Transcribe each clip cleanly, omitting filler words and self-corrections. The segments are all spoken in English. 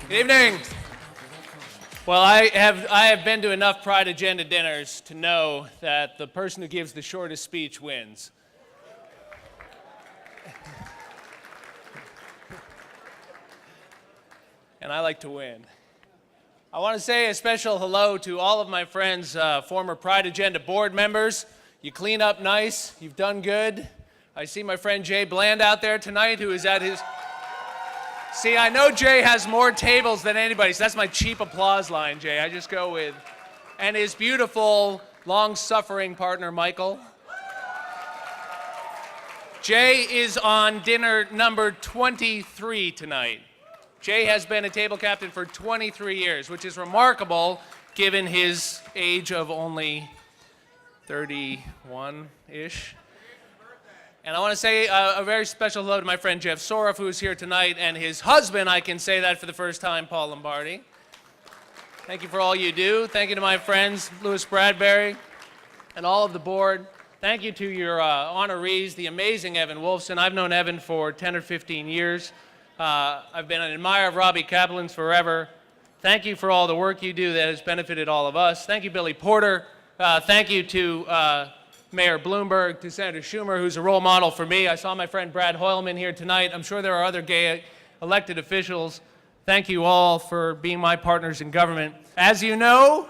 Good evening. Well, I have been to enough Pride Agenda dinners to know that the person who gives the shortest speech wins. And I like to win. I want to say a special hello to all of my friends, former Pride Agenda board members. You clean up nice. You've done good. I see my friend Jay Bland out there tonight, who is at his... See, I know Jay has more tables than anybody, so that's my cheap applause line, Jay. I just go with... And his beautiful, long-suffering partner, Michael. Jay is on dinner number 23 tonight. Jay has been a table captain for 23 years, which is remarkable given his age of only 31-ish. And I want to say a very special hello to my friend Jeff Soroff, who is here tonight, and his husband, I can say that for the first time, Paul Lombardi. Thank you for all you do. Thank you to my friends, Louis Bradbury, and all of the board. Thank you to your honorees, the amazing Evan Wolfson. I've known Evan for 10 or 15 years. I've been an admirer of Robbie Kaplan's forever. Thank you for all the work you do that has benefited all of us. Thank you, Billy Porter. Thank you to Mayor Bloomberg, to Senator Schumer, who's a role model for me. I saw my friend Brad Hoylman here tonight. I'm sure there are other gay elected officials. Thank you all for being my partners in government. As you know,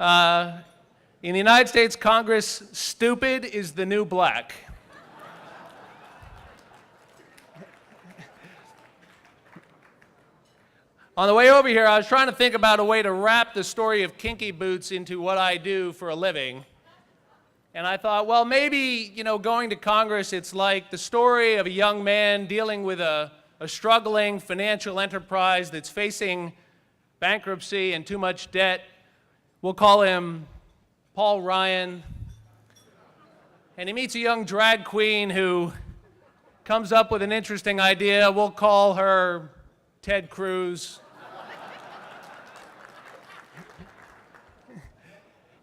in the United States Congress, stupid is the new black. On the way over here, I was trying to think about a way to wrap the story of Kinky Boots into what I do for a living. And I thought, well, maybe, going to Congress, it's like the story of a young man dealing with a struggling financial enterprise that's facing bankruptcy and too much debt. We'll call him Paul Ryan. And he meets a young drag queen who comes up with an interesting idea. We'll call her Ted Cruz.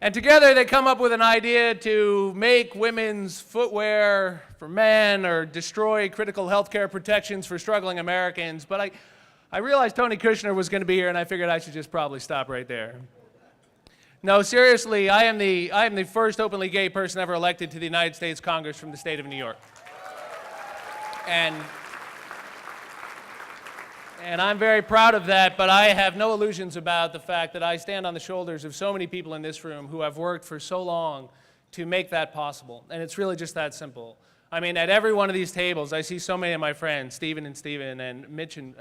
And together they come up with an idea to make women's footwear for men or destroy critical health care protections for struggling Americans. But I realized Tony Kushner was going to be here, and I figured I should just probably stop right there. No, seriously, I am the first openly gay person ever elected to the United States Congress from the state of New York. And I'm very proud of that, but I have no illusions about the fact that I stand on the shoulders of so many people in this room who have worked for so long to make that possible. And it's really just that simple. I mean, at every one of these tables, I see so many of my friends, Stephen and Mitch and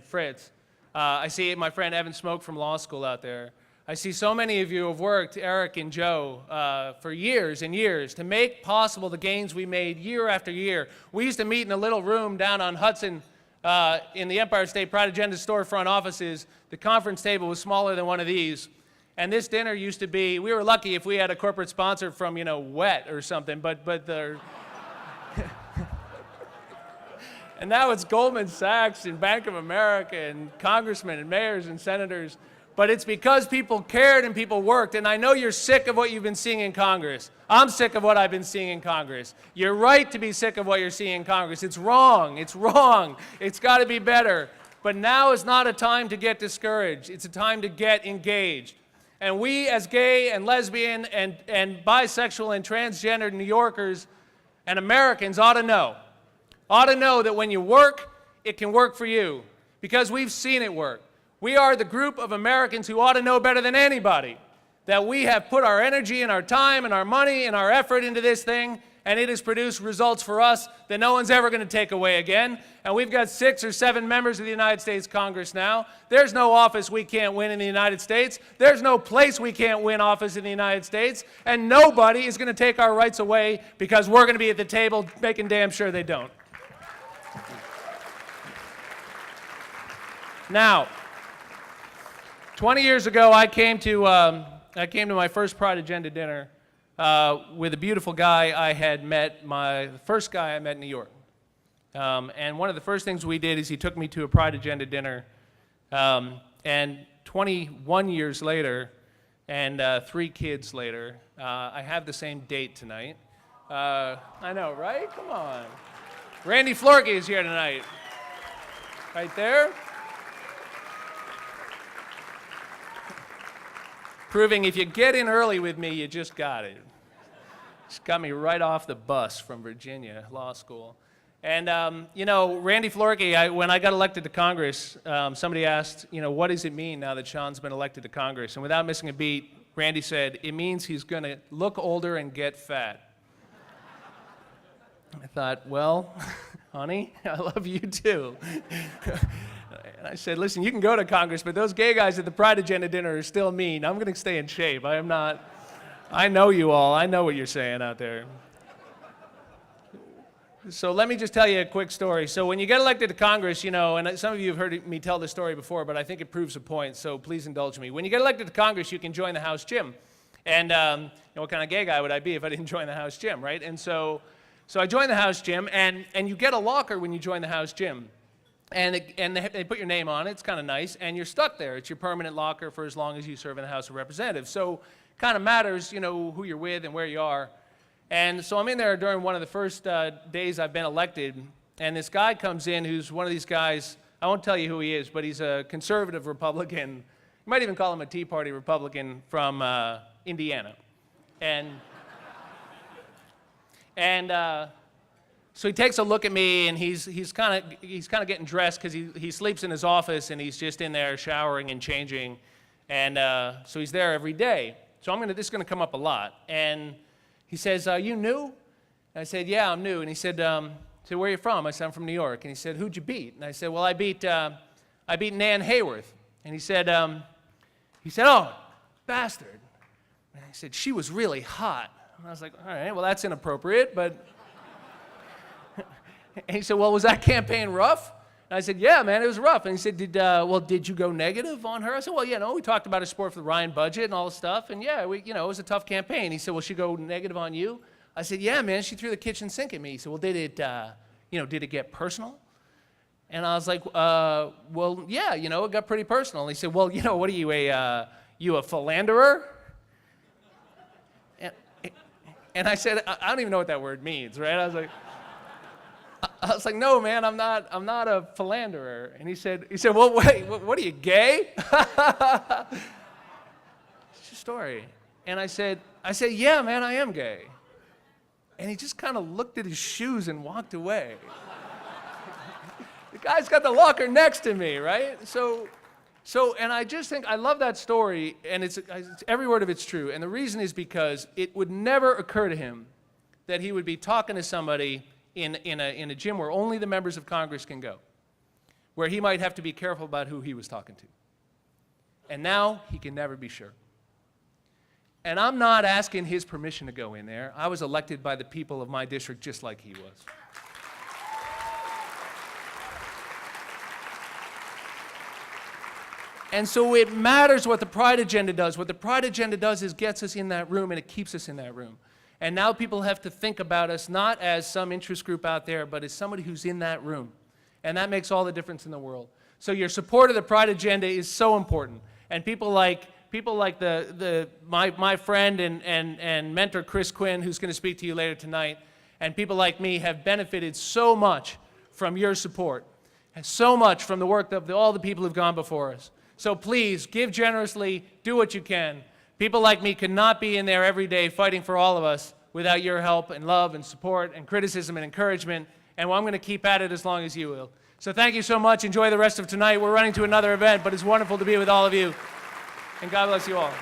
Fritz. I see my friend Evan Smoke from law school out there. I see so many of you who have worked, Eric and Joe, for years and years to make possible the gains we made year after year. We used to meet in a little room down on Hudson in the Empire State Pride Agenda storefront offices. The conference table was smaller than one of these. And this dinner used to be, we were lucky if we had a corporate sponsor from, Wet or something, but the... And now it's Goldman Sachs and Bank of America and congressmen and mayors and senators. But it's because people cared and people worked. And I know you're sick of what you've been seeing in Congress. I'm sick of what I've been seeing in Congress. You're right to be sick of what you're seeing in Congress. It's wrong. It's wrong. It's got to be better. But now is not a time to get discouraged. It's a time to get engaged. And we as gay and lesbian and bisexual and transgender New Yorkers and Americans ought to know that when you work, it can work for you. Because we've seen it work. We are the group of Americans who ought to know better than anybody that we have put our energy and our time and our money and our effort into this thing, and it has produced results for us that no one's ever going to take away again. And we've got 6 or 7 members of the United States Congress now. There's no office we can't win in the United States. There's no place we can't win office in the United States. And nobody is going to take our rights away because we're going to be at the table making damn sure they don't. Now, 20 years ago, I came to my first Pride Agenda dinner with a beautiful guy I had met, the first guy I met in New York. And one of the first things we did is he took me to a Pride Agenda dinner. And 21 years later, and 3 kids later, I have the same date tonight. I know, right? Come on. Randy Florkey is here tonight. Right there. proving if you get in early with me, you just got it. Just got me right off the bus from Virginia Law School. And, you know, Randy Florkey, when I got elected to Congress, somebody asked, you know, what does it mean now that Sean's been elected to Congress? And without missing a beat, Randy said, it means he's going to look older and get fat. I thought, well, honey, I love you too. And I said, listen, you can go to Congress, but those gay guys at the Pride Agenda dinner are still mean. I'm going to stay in shape. I am not. I know you all. I know what you're saying out there. So let me just tell you a quick story. So when you get elected to Congress, you know, and some of you have heard me tell this story before, but I think it proves a point, so please indulge me. When you get elected to Congress, you can join the House gym. And you know, what kind of gay guy would I be if I didn't join the House gym, right? And so I joined the House gym, and you get a locker when you join the House gym. And they put your name on it. It's kind of nice, and you're stuck there. It's your permanent locker for as long as you serve in the House of Representatives. So kind of matters, you know, who you're with and where you are. And so I'm in there during one of the first days I've been elected, and this guy comes in who's one of these guys, I won't tell you who he is, but he's a conservative Republican. You might even call him a Tea Party Republican from Indiana. So he takes a look at me, and he's kind of getting dressed because he sleeps in his office, and he's just in there showering and changing, and so he's there every day. So this is going to come up a lot. And he says, you new? And I said, yeah, I'm new. And he said, where are you from? I said, I'm from New York. And he said, who'd you beat? And I said, well, I beat Nan Hayworth. And he said, oh, bastard. And I said, she was really hot. And I was like, all right, well, that's inappropriate, but. And he said, well, was that campaign rough? And I said, yeah, man, it was rough. And he said, did you go negative on her? I said, well, you know, we talked about a support for the Ryan budget and all this stuff, and yeah, it was a tough campaign. He said, well, she go negative on you? I said, yeah, man, she threw the kitchen sink at me. He said, well, did it get personal? And I was like, well, yeah, you know, it got pretty personal. And he said, well, you know, what are you, a philanderer? And I said, I don't even know what that word means, right? I was like, no, man, I'm not a philanderer. And he said, well, wait, what are you, gay? It's a story. And I said, yeah, man, I am gay. And he just kind of looked at his shoes and walked away. The guy's got the locker next to me, right? So, and I just think, I love that story, and it's every word of it's true. And the reason is because it would never occur to him that he would be talking to somebody in a gym where only the members of Congress can go, where he might have to be careful about who he was talking to. And now he can never be sure. And I'm not asking his permission to go in there. I was elected by the people of my district just like he was. And so it matters what the Pride Agenda does. What the Pride Agenda does is gets us in that room, and it keeps us in that room. And now people have to think about us not as some interest group out there, but as somebody who's in that room. And that makes all the difference in the world. So your support of the Pride Agenda is so important. And people like my friend and mentor Chris Quinn, who's going to speak to you later tonight, and people like me have benefited so much from your support, and so much from the work of all the people who've gone before us. So please, give generously, do what you can. People like me could not be in there every day fighting for all of us without your help and love and support and criticism and encouragement, and I'm going to keep at it as long as you will. So thank you so much. Enjoy the rest of tonight. We're running to another event, but it's wonderful to be with all of you, and God bless you all.